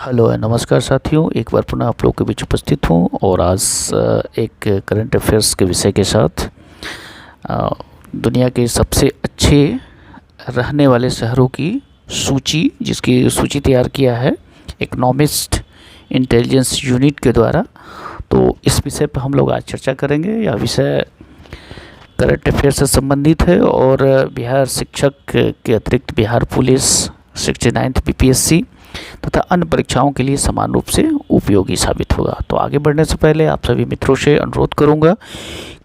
Hello नमस्कार साथियों, एक बार पुनः आप लोगों के बीच उपस्थित हूँ और आज एक करंट अफेयर्स के विषय के साथ दुनिया के सबसे अच्छे रहने वाले शहरों की सूची, जिसकी सूची तैयार किया है इकोनॉमिस्ट इंटेलिजेंस यूनिट के द्वारा। तो इस विषय पर हम लोग आज चर्चा करेंगे। यह विषय करंट अफेयर से संबंधित है और बिहार शिक्षक के अतिरिक्त बिहार पुलिस 69th बीपीएससी तथा अन्य परीक्षाओं के लिए समान रूप से उपयोगी साबित होगा। तो आगे बढ़ने से पहले आप सभी मित्रों से अनुरोध करूंगा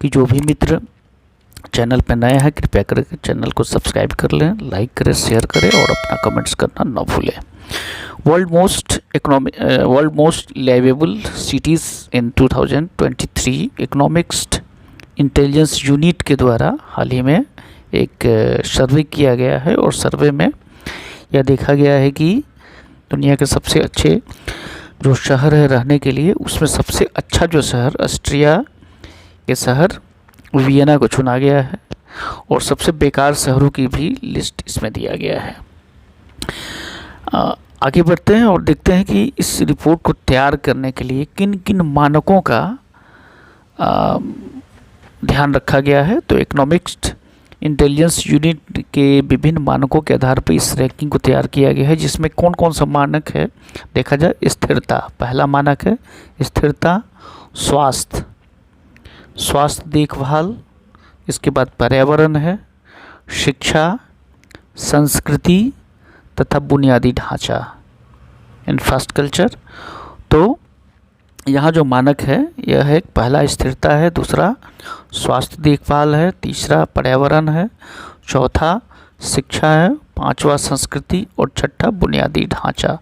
कि जो भी मित्र चैनल पर नए हैं कृपया करके चैनल को सब्सक्राइब कर लें, लाइक करें, शेयर करें और अपना कमेंट्स करना न भूलें। World most liveable cities in 2023 economics intelligence unit के द्वारा हाल ही में एक सर्वे किया गया है और सर्वे में यह देखा गया है कि दुनिया के सबसे अच्छे जो शहर है रहने के लिए, उसमें सबसे अच्छा जो शहर ऑस्ट्रिया के शहर वियना को चुना गया है और सबसे बेकार शहरों की भी लिस्ट इसमें दिया गया है। आगे बढ़ते हैं और देखते हैं कि इस रिपोर्ट को तैयार करने के लिए किन किन मानकों का ध्यान रखा गया है। तो इकोनॉमिक्स इंटेलिजेंस यूनिट के विभिन्न मानकों के आधार पर इस रैंकिंग को तैयार किया गया है, जिसमें कौन कौन सा मानक है देखा जाए। स्थिरता पहला मानक है, स्थिरता। स्वास्थ्य देखभाल, इसके बाद पर्यावरण है, शिक्षा, संस्कृति तथा बुनियादी ढांचा इंफ्रास्ट्रक्चर। तो यहाँ जो मानक है यह है, पहला स्थिरता है, दूसरा स्वास्थ्य देखभाल है, तीसरा पर्यावरण है, चौथा शिक्षा है, पांचवा संस्कृति और छठा बुनियादी ढांचा।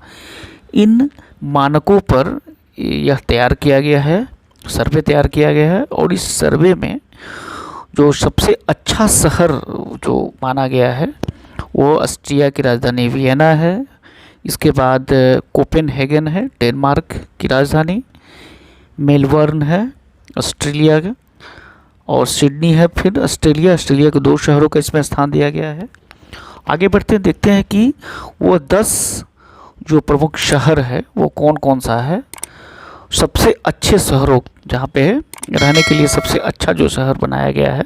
इन मानकों पर यह तैयार किया गया है, सर्वे तैयार किया गया है और इस सर्वे में जो सबसे अच्छा शहर जो माना गया है वो ऑस्ट्रिया की राजधानी वियना है। इसके बाद कोपेनहेगन है डेनमार्क की राजधानी, मेलबर्न है ऑस्ट्रेलिया का और सिडनी है फिर ऑस्ट्रेलिया के दो शहरों का इसमें स्थान दिया गया है। आगे बढ़ते हैं, देखते हैं कि वो 10 जो प्रमुख शहर है वो कौन कौन सा है। सबसे अच्छे शहरों जहाँ पे रहने के लिए सबसे अच्छा जो शहर बनाया गया है,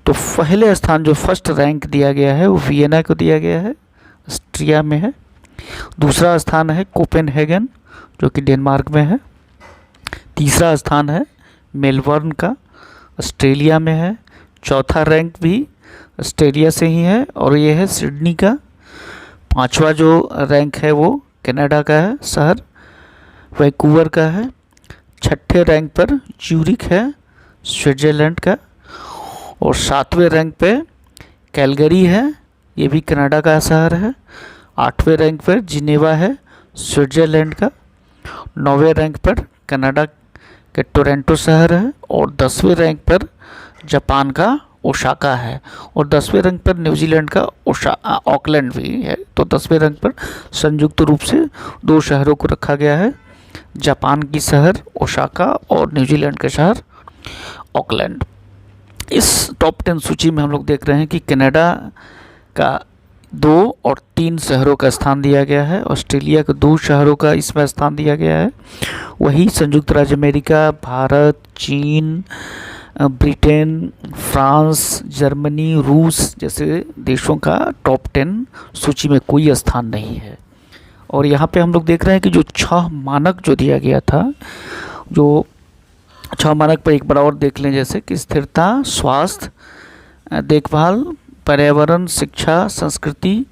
तो पहले स्थान जो फर्स्ट रैंक दिया गया है वो वियना को दिया गया है, ऑस्ट्रिया में है। दूसरा स्थान है कोपेनहेगन जो कि डेनमार्क में है। तीसरा स्थान है मेलबर्न का, ऑस्ट्रेलिया में है। चौथा रैंक भी ऑस्ट्रेलिया से ही है और ये है सिडनी का। पांचवा जो रैंक है वो कनाडा का है, शहर वैंकूवर का है। छठे रैंक पर ज्यूरिख है स्विट्जरलैंड का और सातवें रैंक पे कैलगरी है, ये भी कनाडा का शहर है। आठवें रैंक पर जिनेवा है स्विट्जरलैंड का। नौवें रैंक पर कनाडा के टोरंटो शहर है और 10वें रैंक पर जापान का ओसाका है और 10वें रैंक पर न्यूजीलैंड का ऑकलैंड भी है। तो 10वें रैंक पर संयुक्त रूप से दो शहरों को रखा गया है, जापान की शहर ओसाका और न्यूजीलैंड का शहर ऑकलैंड। इस टॉप 10 सूची में हम लोग देख रहे हैं कि कनाडा का 2 और 3 शहरों का स्थान दिया गया है, ऑस्ट्रेलिया के 2 शहरों का इसमें स्थान दिया गया है। वही संयुक्त राज्य अमेरिका, भारत, चीन, ब्रिटेन, फ्रांस, जर्मनी, रूस जैसे देशों का टॉप 10 सूची में कोई स्थान नहीं है। और यहाँ पे हम लोग देख रहे हैं कि जो 6 मानक जो दिया गया था, जो 6 मानक पर एक बार और देख लें, जैसे कि स्थिरता, स्वास्थ्य देखभाल, पर्यावरण, शिक्षा, संस्कृति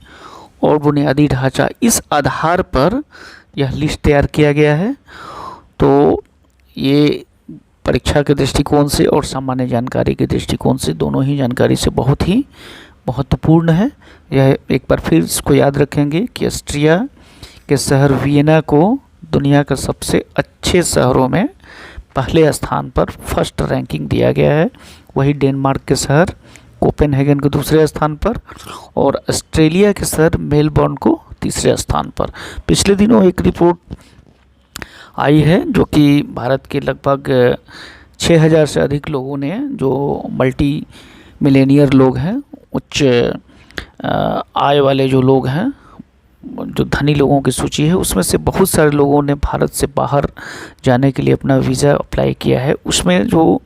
और बुनियादी ढांचा, इस आधार पर यह लिस्ट तैयार किया गया है। तो ये परीक्षा के दृष्टिकोण से और सामान्य जानकारी के दृष्टिकोण से, दोनों ही जानकारी से बहुत ही महत्वपूर्ण है। यह एक बार फिर इसको याद रखेंगे कि ऑस्ट्रिया के शहर वियना को दुनिया के सबसे अच्छे शहरों में पहले स्थान पर फर्स्ट रैंकिंग दिया गया है। वही डेनमार्क के शहर कोपेनहेगन को दूसरे स्थान पर और ऑस्ट्रेलिया के शहर मेलबर्न को तीसरे स्थान पर। पिछले दिनों एक रिपोर्ट आई है जो कि भारत के लगभग 6000 से अधिक लोगों ने, जो मल्टी मिलेनियर लोग हैं, उच्च आय वाले जो लोग हैं, जो धनी लोगों की सूची है उसमें से बहुत सारे लोगों ने भारत से बाहर जाने के लिए अपना वीज़ा अप्लाई किया है। उसमें जो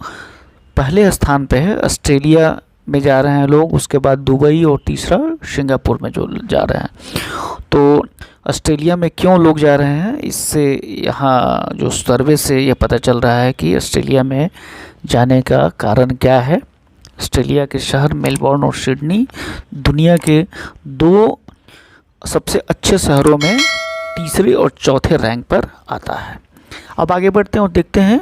पहले स्थान पे है ऑस्ट्रेलिया में जा रहे हैं लोग, उसके बाद दुबई और तीसरा सिंगापुर में जो जा रहे हैं। तो ऑस्ट्रेलिया में क्यों लोग जा रहे हैं, इससे यहाँ जो सर्वे से ये पता चल रहा है कि ऑस्ट्रेलिया में जाने का कारण क्या है। ऑस्ट्रेलिया के शहर मेलबोर्न और सिडनी दुनिया के 2 सबसे अच्छे शहरों में तीसरे और चौथे रैंक पर आता है। अब आगे बढ़ते हैं और देखते हैं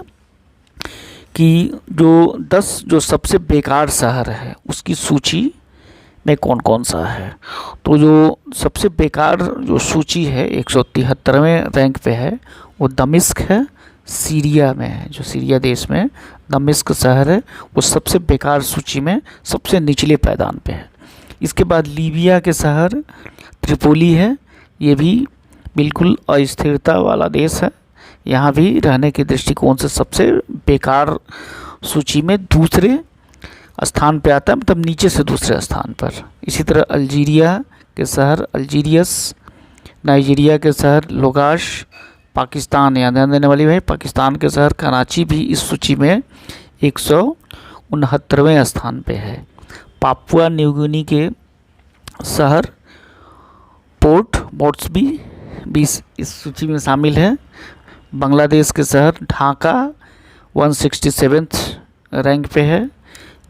कि जो 10 जो सबसे बेकार शहर है उसकी सूची में कौन कौन सा है। तो जो सबसे बेकार जो सूची है 173वें रैंक पे है वो दमिश्क है, सीरिया में है। जो सीरिया देश में दमिश्क शहर है वो सबसे बेकार सूची में सबसे निचले पायदान पे है। इसके बाद लीबिया के शहर त्रिपोली है, ये भी बिल्कुल अस्थिरता वाला देश है, यहाँ भी रहने के दृष्टिकोण से सबसे बेकार सूची में दूसरे स्थान पे आता है, मतलब नीचे से दूसरे स्थान पर। इसी तरह अल्जीरिया के शहर अल्जीरियस, नाइजीरिया के शहर लोगाश, पाकिस्तान, याद देने वाली भाई पाकिस्तान के शहर कराची भी इस सूची में 169वें स्थान पे है। पापुआ न्यू गिनी के शहर पोर्ट मोर्सबी भी इस सूची में शामिल है। बांग्लादेश के शहर ढाका 167वें रैंक पे है।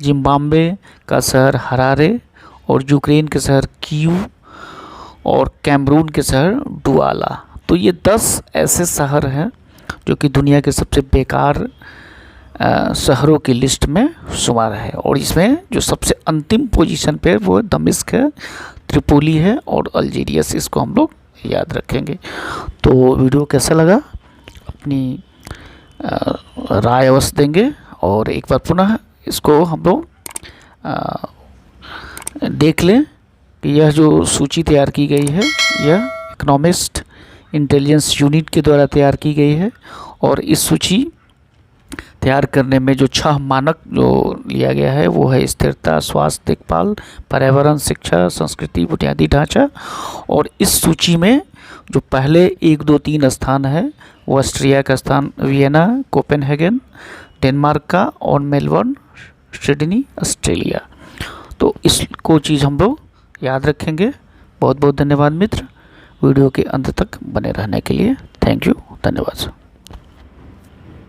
जिम्बाब्वे का शहर हरारे और यूक्रेन के शहर कीव और कैमरून के शहर डुआला। तो ये 10 ऐसे शहर हैं जो कि दुनिया के सबसे बेकार शहरों की लिस्ट में शुमार है। और इसमें जो सबसे अंतिम पोजीशन पे वो दमिश्क है, त्रिपोली है और अल्जीरियस, इसको हम लोग याद रखेंगे। तो वीडियो कैसा लगा अपनी राय अवश्य देंगे और एक बार पुनः इसको हम लोग देख लें कि यह जो सूची तैयार की गई है यह इकोनॉमिस्ट इंटेलिजेंस यूनिट के द्वारा तैयार की गई है। और इस सूची तैयार करने में जो 6 मानक जो लिया गया है वो है स्थिरता, स्वास्थ्य देखभाल, पर्यावरण, शिक्षा, संस्कृति, बुनियादी ढांचा। और इस सूची में जो पहले 1, 2, 3 स्थान है वो ऑस्ट्रिया का स्थान वियना, कोपेनहेगन डेनमार्क का और मेलबर्न सिडनी ऑस्ट्रेलिया। तो इसको चीज़ हम लोग याद रखेंगे। बहुत बहुत धन्यवाद मित्र, वीडियो के अंत तक बने रहने के लिए। थैंक यू, धन्यवाद।